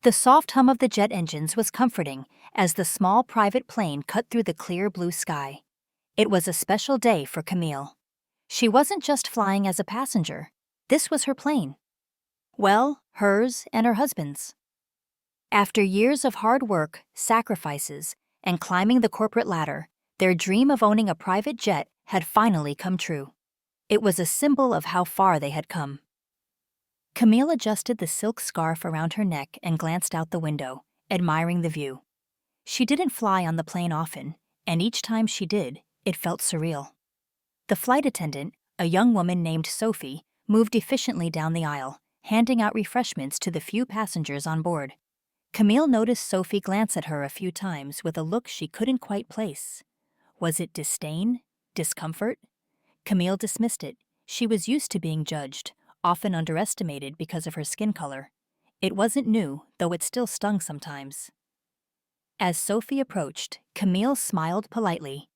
The soft hum of the jet engines was comforting as the small private plane cut through the clear blue sky. It was a special day for Camille. She wasn't just flying as a passenger. This was her plane. Well, hers and her husband's. After years of hard work, sacrifices, and climbing the corporate ladder, their dream of owning a private jet had finally come true. It was a symbol of how far they had come. Camille adjusted the silk scarf around her neck and glanced out the window, admiring the view. She didn't fly on the plane often, and each time she did, it felt surreal. The flight attendant, a young woman named Sophie, moved efficiently down the aisle, handing out refreshments to the few passengers on board. Camille noticed Sophie glance at her a few times with a look she couldn't quite place. Was it disdain? Discomfort? Camille dismissed it. She was used to being judged, often underestimated because of her skin color. It wasn't new, though it still stung sometimes. As Sophie approached, Camille smiled politely.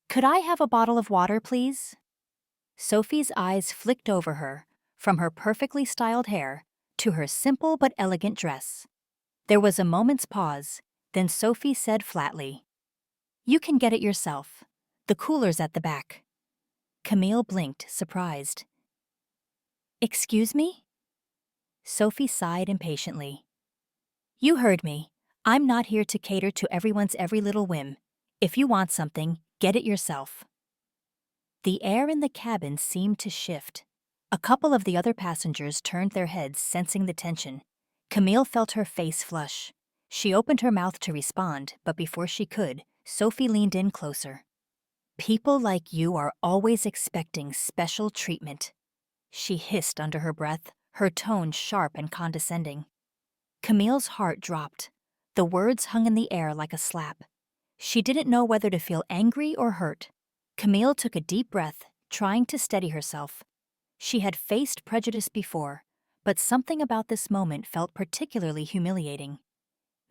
"Could I have a bottle of water, please?" Sophie's eyes flicked over her, from her perfectly styled hair to her simple but elegant dress. There was a moment's pause, then Sophie said flatly, "You can get it yourself. The cooler's at the back." Camille blinked, surprised. "Excuse me?" Sophie sighed impatiently. "You heard me. I'm not here to cater to everyone's every little whim. If you want something, get it yourself." The air in the cabin seemed to shift. A couple of the other passengers turned their heads, sensing the tension. Camille felt her face flush. She opened her mouth to respond, but before she could, Sophie leaned in closer. "People like you are always expecting special treatment," she hissed under her breath, her tone sharp and condescending. Camille's heart dropped. The words hung in the air like a slap. She didn't know whether to feel angry or hurt. Camille took a deep breath, trying to steady herself. She had faced prejudice before, but something about this moment felt particularly humiliating.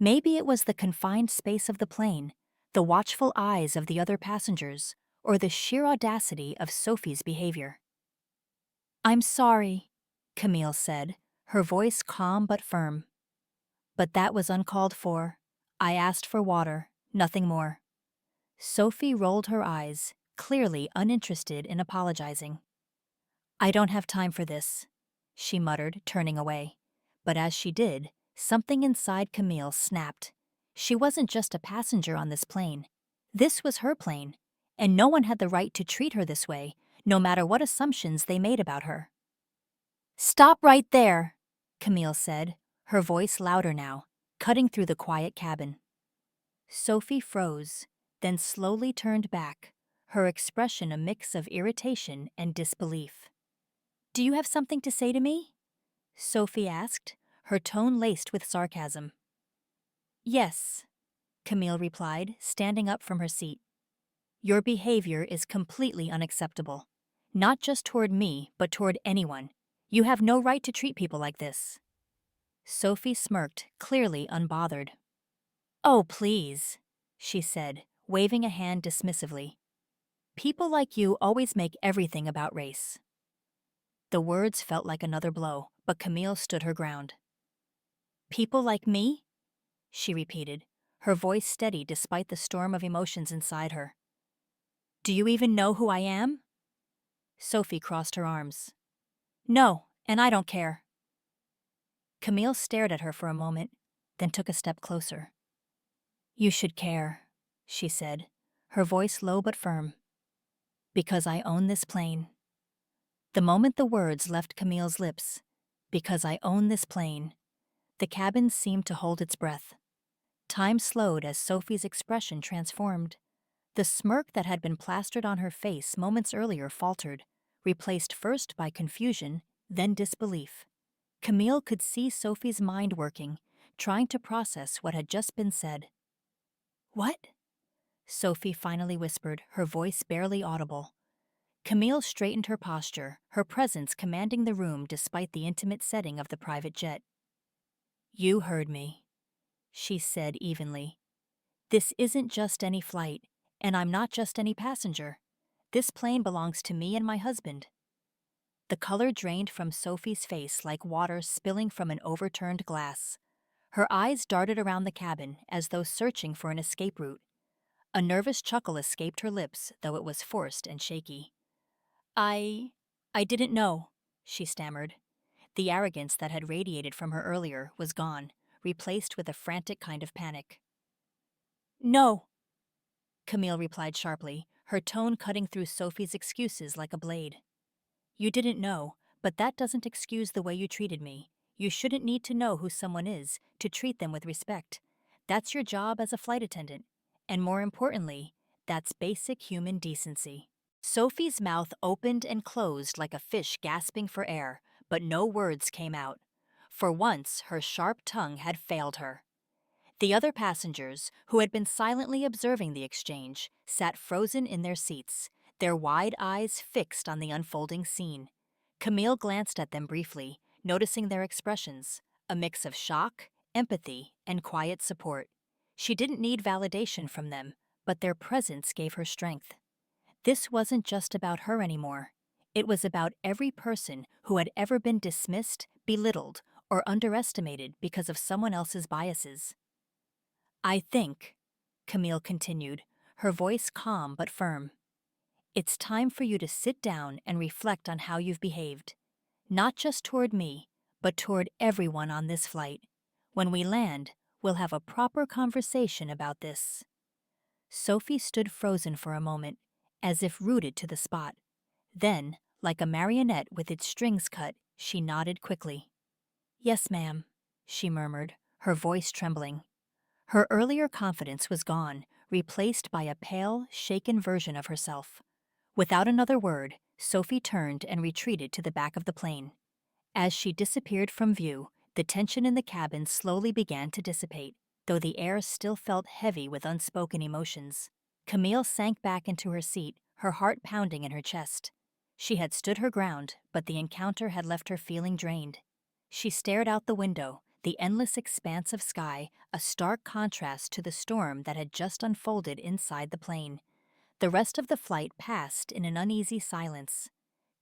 Maybe it was the confined space of the plane, the watchful eyes of the other passengers, or the sheer audacity of Sophie's behavior. "I'm sorry," Camille said, her voice calm but firm. "But that was uncalled for. I asked for water, nothing more." Sophie rolled her eyes, clearly uninterested in apologizing. "I don't have time for this," she muttered, turning away. But as she did, something inside Camille snapped. She wasn't just a passenger on this plane. This was her plane, and no one had the right to treat her this way, no matter what assumptions they made about her. "Stop right there," Camille said, her voice louder now, cutting through the quiet cabin. Sophie froze, then slowly turned back, her expression a mix of irritation and disbelief. "Do you have something to say to me?" Sophie asked, her tone laced with sarcasm. "Yes," Camille replied, standing up from her seat. "Your behavior is completely unacceptable. Not just toward me, but toward anyone. You have no right to treat people like this." Sophie smirked, clearly unbothered. "Oh, please," she said, waving a hand dismissively. "People like you always make everything about race." The words felt like another blow, but Camille stood her ground. "People like me?" she repeated, her voice steady despite the storm of emotions inside her. "Do you even know who I am?" Sophie crossed her arms. "No, and I don't care." Camille stared at her for a moment, then took a step closer. "You should care," she said, her voice low but firm. "Because I own this plane." The moment the words left Camille's lips, "because I own this plane," the cabin seemed to hold its breath. Time slowed as Sophie's expression transformed. The smirk that had been plastered on her face moments earlier faltered, replaced first by confusion, then disbelief. Camille could see Sophie's mind working, trying to process what had just been said. "What?" Sophie finally whispered, her voice barely audible. Camille straightened her posture, her presence commanding the room despite the intimate setting of the private jet. "You heard me," she said evenly. "This isn't just any flight, and I'm not just any passenger. This plane belongs to me and my husband." The color drained from Sophie's face like water spilling from an overturned glass. Her eyes darted around the cabin as though searching for an escape route. A nervous chuckle escaped her lips, though it was forced and shaky. I. I didn't know, she stammered. The arrogance that had radiated from her earlier was gone, replaced with a frantic kind of panic. No, Camille replied sharply, her tone cutting through Sophie's excuses like a blade. You didn't know, but that doesn't excuse the way you treated me. You shouldn't need to know who someone is to treat them with respect. That's your job as a flight attendant. And more importantly, that's basic human decency. Sophie's mouth opened and closed like a fish gasping for air, but no words came out. For once, her sharp tongue had failed her. The other passengers, who had been silently observing the exchange, sat frozen in their seats, their wide eyes fixed on the unfolding scene. Camille glanced at them briefly, noticing their expressions, a mix of shock, empathy, and quiet support. She didn't need validation from them, but their presence gave her strength. This wasn't just about her anymore. It was about every person who had ever been dismissed, belittled, or underestimated because of someone else's biases. I think, Camille continued, her voice calm but firm, it's time for you to sit down and reflect on how you've behaved. Not just toward me, but toward everyone on this flight. When we land, we'll have a proper conversation about this. Sophie stood frozen for a moment, as if rooted to the spot. Then, like a marionette with its strings cut, she nodded quickly. Yes, ma'am, she murmured, her voice trembling. Her earlier confidence was gone, replaced by a pale, shaken version of herself. Without another word, Sophie turned and retreated to the back of the plane. As she disappeared from view, the tension in the cabin slowly began to dissipate, though the air still felt heavy with unspoken emotions. Camille sank back into her seat, her heart pounding in her chest. She had stood her ground, but the encounter had left her feeling drained. She stared out the window, the endless expanse of sky, a stark contrast to the storm that had just unfolded inside the plane. The rest of the flight passed in an uneasy silence.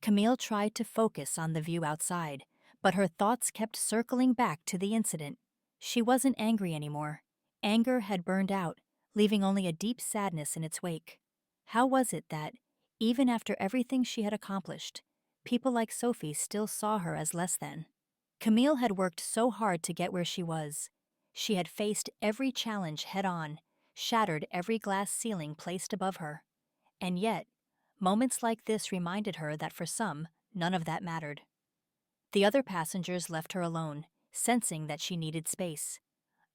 Camille tried to focus on the view outside, but her thoughts kept circling back to the incident. She wasn't angry anymore. Anger had burned out, leaving only a deep sadness in its wake. How was it that, even after everything she had accomplished, people like Sophie still saw her as less than? Camille had worked so hard to get where she was. She had faced every challenge head-on, shattered every glass ceiling placed above her. And yet, moments like this reminded her that for some, none of that mattered. The other passengers left her alone, sensing that she needed space.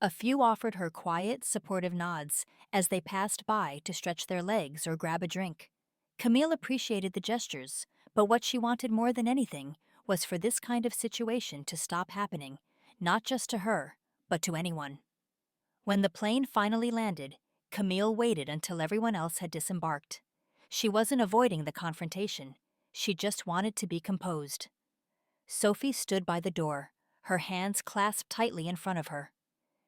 A few offered her quiet, supportive nods as they passed by to stretch their legs or grab a drink. Camille appreciated the gestures, but what she wanted more than anything was for this kind of situation to stop happening, not just to her, but to anyone. When the plane finally landed, Camille waited until everyone else had disembarked. She wasn't avoiding the confrontation. She just wanted to be composed. Sophie stood by the door, her hands clasped tightly in front of her.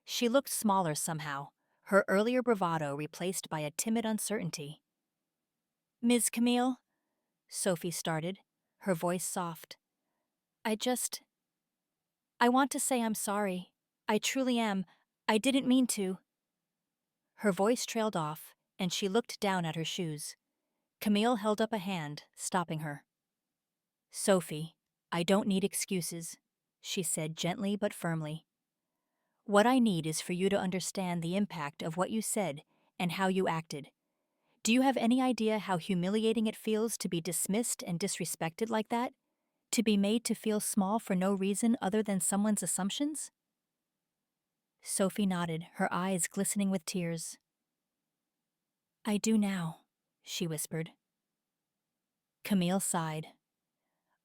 She looked smaller somehow, her earlier bravado replaced by a timid uncertainty. Ms. Camille, Sophie started, her voice soft. I want to say I'm sorry. I truly am. I didn't mean to. Her voice trailed off, and she looked down at her shoes. Camille held up a hand, stopping her. Sophie, I don't need excuses, she said gently but firmly. What I need is for you to understand the impact of what you said and how you acted. Do you have any idea how humiliating it feels to be dismissed and disrespected like that? To be made to feel small for no reason other than someone's assumptions? Sophie nodded, her eyes glistening with tears. I do now, she whispered. Camille sighed.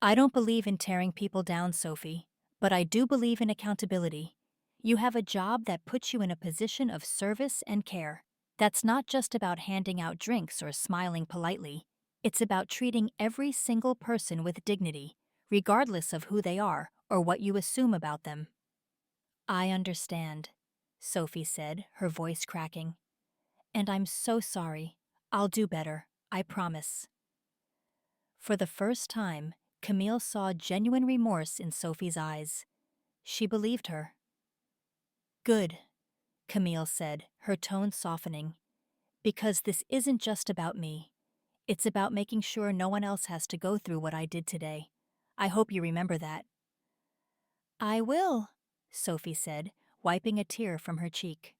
I don't believe in tearing people down, Sophie, but I do believe in accountability. You have a job that puts you in a position of service and care. That's not just about handing out drinks or smiling politely. It's about treating every single person with dignity, regardless of who they are or what you assume about them. I understand, Sophie said, her voice cracking. And I'm so sorry. I'll do better, I promise. For the first time, Camille saw genuine remorse in Sophie's eyes. She believed her. Good, Camille said, her tone softening. Because this isn't just about me. It's about making sure no one else has to go through what I did today. I hope you remember that. I will, Sophie said, wiping a tear from her cheek.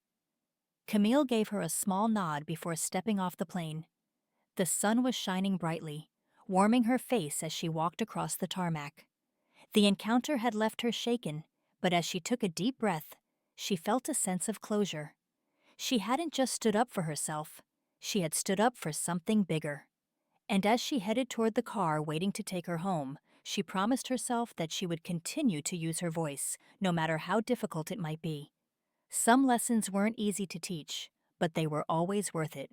Camille gave her a small nod before stepping off the plane. The sun was shining brightly, warming her face as she walked across the tarmac. The encounter had left her shaken, but as she took a deep breath, she felt a sense of closure. She hadn't just stood up for herself, she had stood up for something bigger. And as she headed toward the car waiting to take her home, she promised herself that she would continue to use her voice, no matter how difficult it might be. Some lessons weren't easy to teach, but they were always worth it.